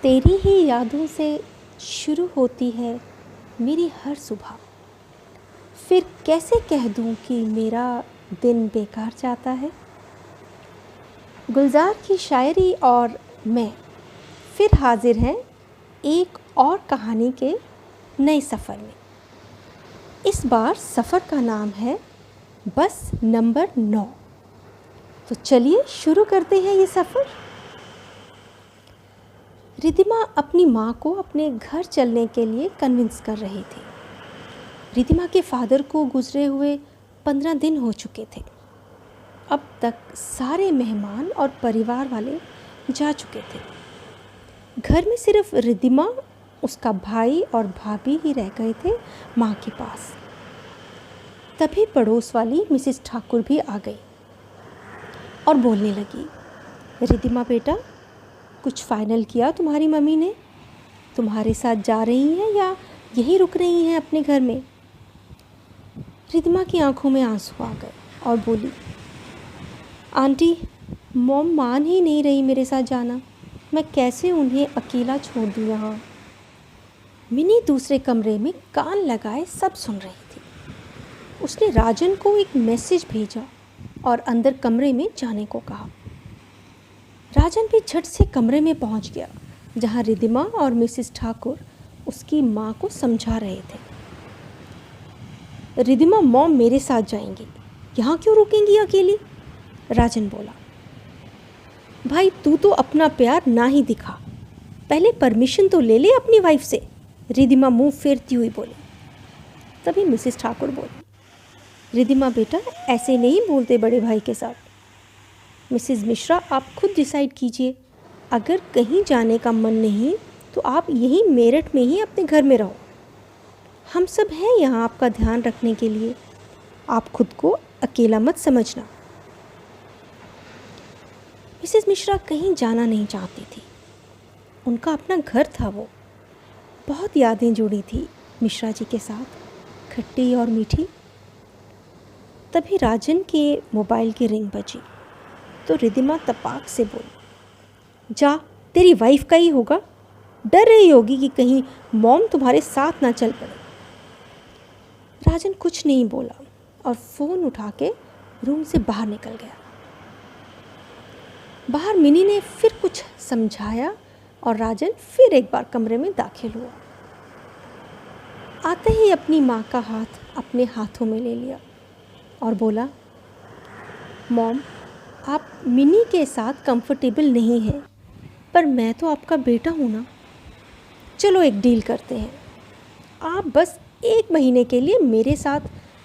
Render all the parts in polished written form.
तेरी ही यादों से शुरू होती है मेरी हर सुबह। फिर कैसे कह दूं कि मेरा दिन बेकार जाता है। गुलजार की शायरी और मैं फिर हाजिर हैं एक और कहानी के नए सफ़र में। इस बार सफ़र का नाम है बस नंबर 9। तो चलिए शुरू करते हैं ये सफ़र। रिद्धिमा अपनी माँ को अपने घर चलने के लिए कन्विंस कर रही थी। रिद्धिमा के फादर को गुजरे हुए 15 दिन हो चुके थे। अब तक सारे मेहमान और परिवार वाले जा चुके थे। घर में सिर्फ रिद्धिमा, उसका भाई और भाभी ही रह गए थे माँ के पास। तभी पड़ोस वाली मिसेस ठाकुर भी आ गई और बोलने लगी, रिद्धिमा बेटा, कुछ फाइनल किया तुम्हारी मम्मी ने? तुम्हारे साथ जा रही हैं या यहीं रुक रही हैं अपने घर में? रिद्धिमा की आंखों में आंसू आ गए और बोली, आंटी, मॉम मान ही नहीं रही मेरे साथ जाना। मैं कैसे उन्हें अकेला छोड़ दूँ यहाँ। मिनी दूसरे कमरे में कान लगाए सब सुन रही थी। उसने राजन को एक मैसेज भेजा और अंदर कमरे में जाने को कहा। राजन भी झट से कमरे में पहुंच गया जहां रिद्धिमा और मिसेस ठाकुर उसकी माँ को समझा रहे थे। रिद्धिमा, मॉम मेरे साथ जाएंगी, यहाँ क्यों रुकेंगी अकेली? राजन बोला। भाई, तू तो अपना प्यार ना ही दिखा, पहले परमिशन तो ले ले अपनी वाइफ से। रिद्धिमा मुंह फेरती हुई बोली। तभी मिसेस ठाकुर बोली, रिद्धिमा बेटा, ऐसे नहीं बोलते बड़े भाई के साथ। मिसेस मिश्रा, आप खुद डिसाइड कीजिए। अगर कहीं जाने का मन नहीं तो आप यहीं मेरठ में ही अपने घर में रहो। हम सब हैं यहाँ आपका ध्यान रखने के लिए। आप खुद को अकेला मत समझना। मिसेस मिश्रा कहीं जाना नहीं चाहती थी। उनका अपना घर था। वो बहुत यादें जुड़ी थी मिश्रा जी के साथ, खट्टी और मीठी। तभी राजन के मोबाइल की रिंग बजी तो रिद्धिमा तपाक से बोली, जा, तेरी वाइफ का ही होगा। डर रही होगी कि कहीं मॉम तुम्हारे साथ ना चल पड़े। राजन कुछ नहीं बोला और फ़ोन उठा के रूम से बाहर निकल गया। बाहर मिनी ने फिर कुछ समझाया और राजन फिर एक बार कमरे में दाखिल हुआ। आते ही अपनी माँ का हाथ अपने हाथों में ले लिया और बोला, मॉम, आप मिनी के साथ कंफर्टेबल नहीं हैं, पर मैं तो आपका बेटा हूँ ना। चलो एक डील करते हैं। आप बस 1 महीने के लिए मेरे साथ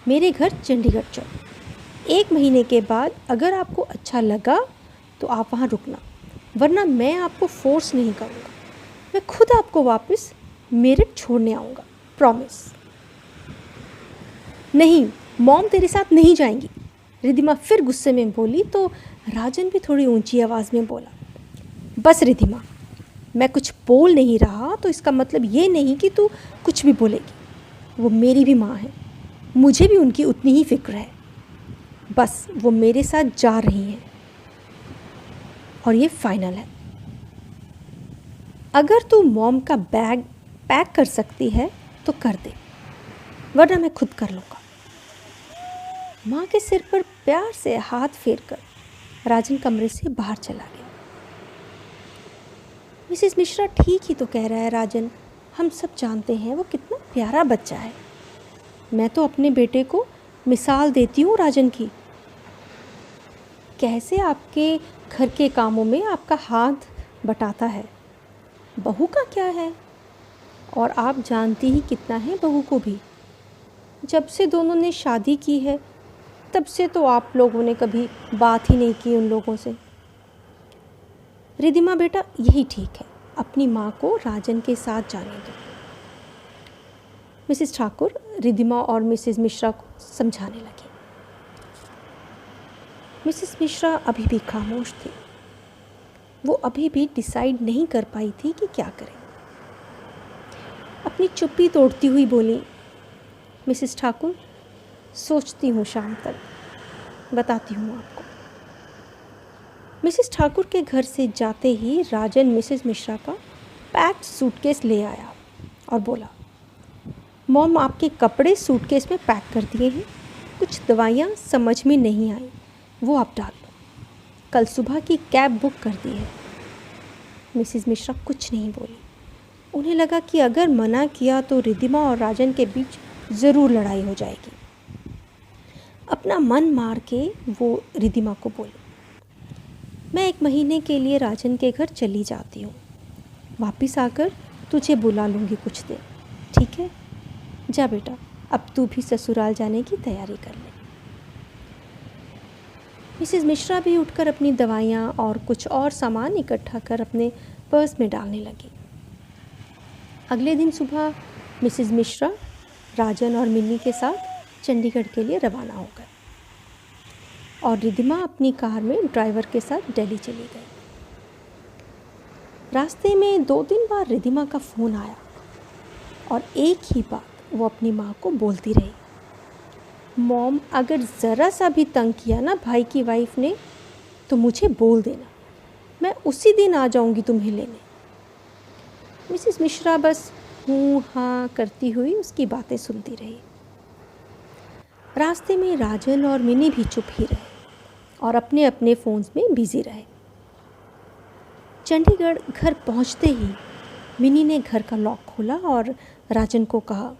मेरे घर चंडीगढ़ चलो। 1 महीने के बाद अगर आपको अच्छा लगा तो आप वहाँ रुकना, वरना मैं आपको फोर्स नहीं करूँगा। मैं खुद आपको वापस मेरठ छोड़ने आऊँगा, प्रॉमिस। नहीं, मॉम तेरे साथ नहीं जाएंगी, रिद्धिमा फिर गुस्से में बोली। तो राजन भी थोड़ी ऊंची आवाज़ में बोला, बस रिद्धिमा, मैं कुछ बोल नहीं रहा तो इसका मतलब ये नहीं कि तू कुछ भी बोलेगी। वो मेरी भी माँ है, मुझे भी उनकी उतनी ही फिक्र है। बस वो मेरे साथ जा रही हैं और ये फाइनल है। अगर तू मॉम का बैग पैक कर सकती है तो कर दे, वरना मैं खुद कर लूँगा। माँ के सिर पर प्यार से हाथ फेरकर राजन कमरे से बाहर चला गया। मिसेस मिश्रा ठीक ही तो कह रहा है राजन, हम सब जानते हैं वो कितना प्यारा बच्चा है। मैं तो अपने बेटे को मिसाल देती हूँ राजन की, कैसे आपके घर के कामों में आपका हाथ बटाता है। बहू का क्या है, और आप जानती ही कितना है बहू को भी। जब से दोनों ने शादी की है तब से तो आप लोगों ने कभी बात ही नहीं की उन लोगों से। रिद्धिमा बेटा, यही ठीक है, अपनी माँ को राजन के साथ जाने दो। मिसेस ठाकुर रिद्धिमा और मिसेस मिश्रा को समझाने लगी। मिसेस मिश्रा अभी भी खामोश थी। वो अभी भी डिसाइड नहीं कर पाई थी कि क्या करें। अपनी चुप्पी तोड़ती हुई बोली, मिसेस ठाकुर, सोचती हूँ, शाम तक बताती हूँ आपको। मिसेस ठाकुर के घर से जाते ही राजन मिसेस मिश्रा का पैक्ड सूटकेस ले आया और बोला, मॉम आपके कपड़े सूटकेस में पैक कर दिए हैं, कुछ दवाइयाँ समझ में नहीं आई, वो आप डाल लो, कल सुबह की कैब बुक कर दी है। मिसिज़ मिश्रा कुछ नहीं बोली। उन्हें लगा कि अगर मना किया तो रिद्धिमा और राजन के बीच ज़रूर लड़ाई हो जाएगी। अपना मन मार के वो रिद्धिमा को बोली, मैं 1 महीने के लिए राजन के घर चली जाती हूँ, वापस आकर तुझे बुला लूँगी कुछ दिन, ठीक है? जा बेटा, अब तू भी ससुराल जाने की तैयारी कर ले। मिसेस मिश्रा भी उठकर अपनी दवाइयाँ और कुछ और सामान इकट्ठा कर अपने पर्स में डालने लगी। अगले दिन सुबह मिसेस मिश्रा राजन और मिन्नी के साथ चंडीगढ़ के लिए रवाना हो गए और रिद्धिमा अपनी कार में ड्राइवर के साथ दिल्ली चली गई। रास्ते में 2-3 बार रिद्धिमा का फ़ोन आया और एक ही बात वो अपनी माँ को बोलती रही, मॉम अगर ज़रा सा भी तंग किया ना भाई की वाइफ ने तो मुझे बोल देना, मैं उसी दिन आ जाऊंगी तुम्हें लेने। मिसेस मिश्रा बस हूँ हाँ करती हुई उसकी बातें सुनती रही। रास्ते में राजन और मिनी भी चुप ही रहे और अपने अपने फ़ोन्स में बिज़ी रहे। चंडीगढ़ घर पहुंचते ही मिनी ने घर का लॉक खोला और राजन को कहा,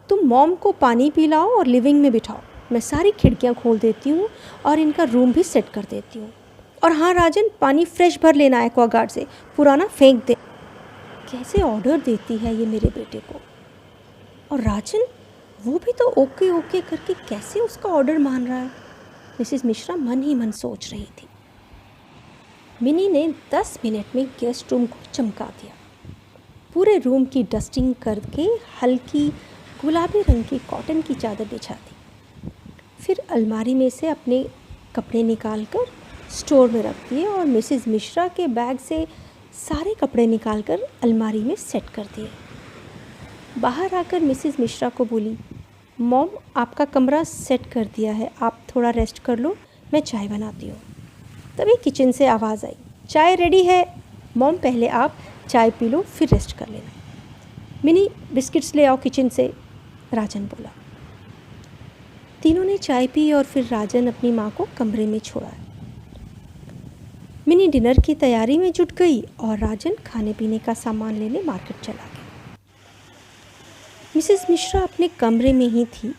तुम मॉम को पानी पिलाओ और लिविंग में बिठाओ, मैं सारी खिड़कियां खोल देती हूँ और इनका रूम भी सेट कर देती हूँ। और हाँ राजन, पानी फ्रेश भर लेना एक्वागार्ड से, पुराना फेंक दे। कैसे ऑर्डर देती है ये मेरे बेटे को। और राजन वो भी तो ओके ओके करके कैसे उसका ऑर्डर मान रहा है। मिसेस मिश्रा मन ही मन सोच रही थी। मिनी ने 10 मिनट में गेस्ट रूम को चमका दिया। पूरे रूम की डस्टिंग करके हल्की गुलाबी रंग की कॉटन की चादर बिछा दी। फिर अलमारी में से अपने कपड़े निकालकर स्टोर में रख दिए और मिसेस मिश्रा के बैग से सारे कपड़े निकालकर अलमारी में सेट कर दिए। बाहर आकर मिसेस मिश्रा को बोली, मॉम आपका कमरा सेट कर दिया है, आप थोड़ा रेस्ट कर लो, मैं चाय बनाती हूँ। तभी किचन से आवाज़ आई, चाय रेडी है मॉम, पहले आप चाय पी लो फिर रेस्ट कर लेना। मिनी बिस्किट्स ले आओ किचन से, राजन बोला। तीनों ने चाय पी और फिर राजन अपनी माँ को कमरे में छोड़ा। मिनी डिनर की तैयारी में जुट गई और राजन खाने पीने का सामान लेने मार्केट चला गया। मिसेस मिश्रा अपने कमरे में ही थी,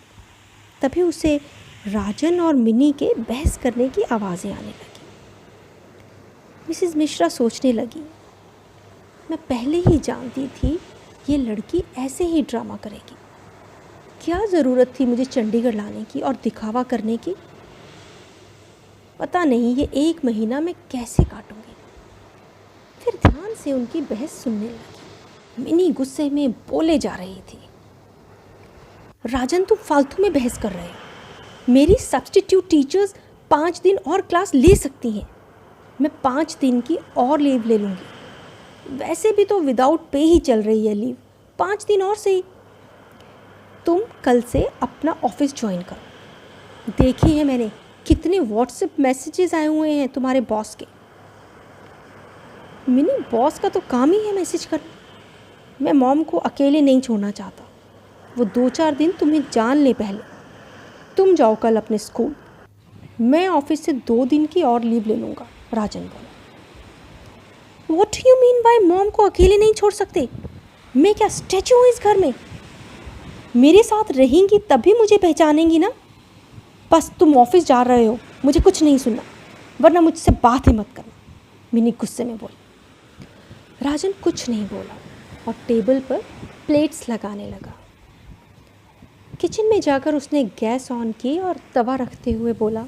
तभी उसे राजन और मिनी के बहस करने की आवाज़ें आने लगी। मिसेस मिश्रा सोचने लगी, मैं पहले ही जानती थी ये लड़की ऐसे ही ड्रामा करेगी। क्या ज़रूरत थी मुझे चंडीगढ़ लाने की और दिखावा करने की। पता नहीं ये 1 महीना मैं कैसे काटूंगी। फिर ध्यान से उनकी बहस सुनने लगी। मिनी गुस्से में बोले जा रही थी, राजन तुम फालतू में बहस कर रहे हो। मेरी सब्स्टिट्यूट टीचर्स 5 दिन और क्लास ले सकती हैं, मैं 5 दिन की और लीव ले लूँगी। वैसे भी तो विदाउट पे ही चल रही है लीव, 5 दिन और सही। तुम कल से अपना ऑफिस ज्वाइन करो। देखी है मैंने कितने व्हाट्सएप मैसेजेस आए हुए हैं तुम्हारे बॉस के। मिनी बॉस का तो काम ही है मैसेज करना। मैं मॉम को अकेले नहीं छोड़ना चाहता, वो 2-4 दिन तुम्हें जान ले पहले। तुम जाओ कल अपने स्कूल, मैं ऑफिस से 2 दिन की और लीव ले लूँगा, राजन बोला। What you mean by mom को अकेले नहीं छोड़ सकते? मैं क्या स्टैचू हूँ इस घर में? मेरे साथ रहेंगी तभी मुझे पहचानेंगी ना। बस तुम ऑफिस जा रहे हो, मुझे कुछ नहीं सुनना, वरना मुझसे बात ही मत करना, मिनी गुस्से में बोली। राजन कुछ नहीं बोला और टेबल पर प्लेट्स लगाने लगा। किचन में जाकर उसने गैस ऑन की और तवा रखते हुए बोला,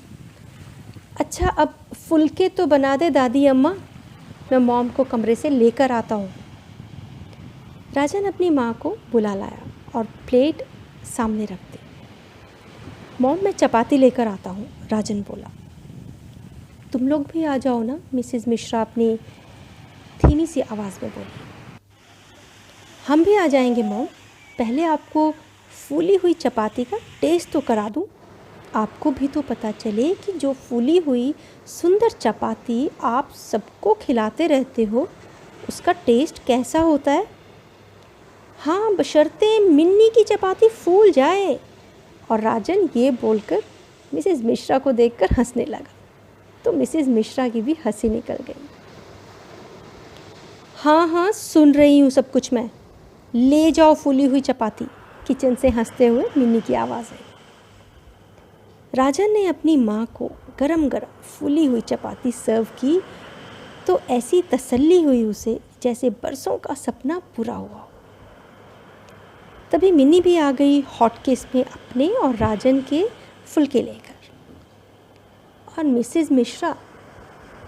अच्छा अब फुलके तो बना दे दादी अम्मा, मैं मॉम को कमरे से लेकर आता हूँ। राजन अपनी माँ को बुला लाया और प्लेट सामने रख दी। मॉम मैं चपाती लेकर आता हूँ, राजन बोला। तुम लोग भी आ जाओ ना, मिसेस मिश्रा अपनी धीमी सी आवाज़ में बोली। हम भी आ जाएंगे मॉम, पहले आपको फूली हुई चपाती का टेस्ट तो करा दूँ, आपको भी तो पता चले कि जो फूली हुई सुंदर चपाती आप सबको खिलाते रहते हो उसका टेस्ट कैसा होता है? हाँ, बशर्ते मिन्नी की चपाती फूल जाए। और राजन ये बोलकर मिसेस मिश्रा को देखकर हंसने लगा, तो मिसेस मिश्रा की भी हंसी निकल गई। हाँ हाँ, सुन रही हूँ सब कुछ मैं। ले जाओ फूली हुई चपाती, किचन से हंसते हुए मिन्नी की आवाज़ आई। राजन ने अपनी माँ को गरम गरम फूली हुई चपाती सर्व की तो ऐसी तसल्ली हुई उसे जैसे बरसों का सपना पूरा हुआ। तभी मिन्नी भी आ गई हॉटकेस में अपने और राजन के फुलके लेकर। और मिसेस मिश्रा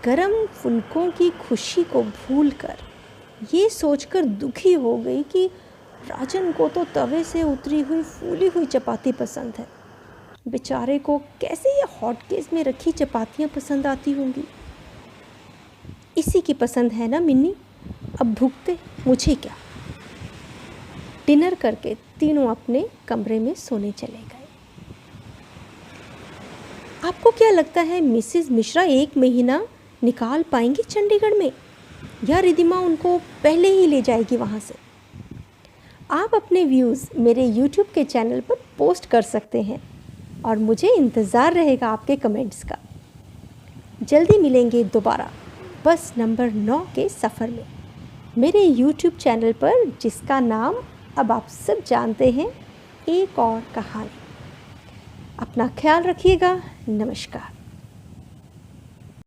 गरम फुलकों की खुशी को भूलकर ये सोचकर दुखी हो गई कि राजन को तो तवे से उतरी हुई फूली हुई चपाती पसंद है। बेचारे को कैसे ये हॉटकेस में रखी चपातियाँ पसंद आती होंगी। इसी की पसंद है ना मिन्नी, अब भुगते, मुझे क्या। डिनर करके तीनों अपने कमरे में सोने चले गए। आपको क्या लगता है मिसेस मिश्रा 1 महीना निकाल पाएंगी चंडीगढ़ में, या रिधिमा उनको पहले ही ले जाएगी वहाँ से? आप अपने व्यूज़ मेरे YouTube के चैनल पर पोस्ट कर सकते हैं और मुझे इंतज़ार रहेगा आपके कमेंट्स का। जल्दी मिलेंगे दोबारा बस नंबर 9 के सफ़र में, मेरे YouTube चैनल पर, जिसका नाम अब आप सब जानते हैं, एक और कहानी। अपना ख्याल रखिएगा। नमस्कार।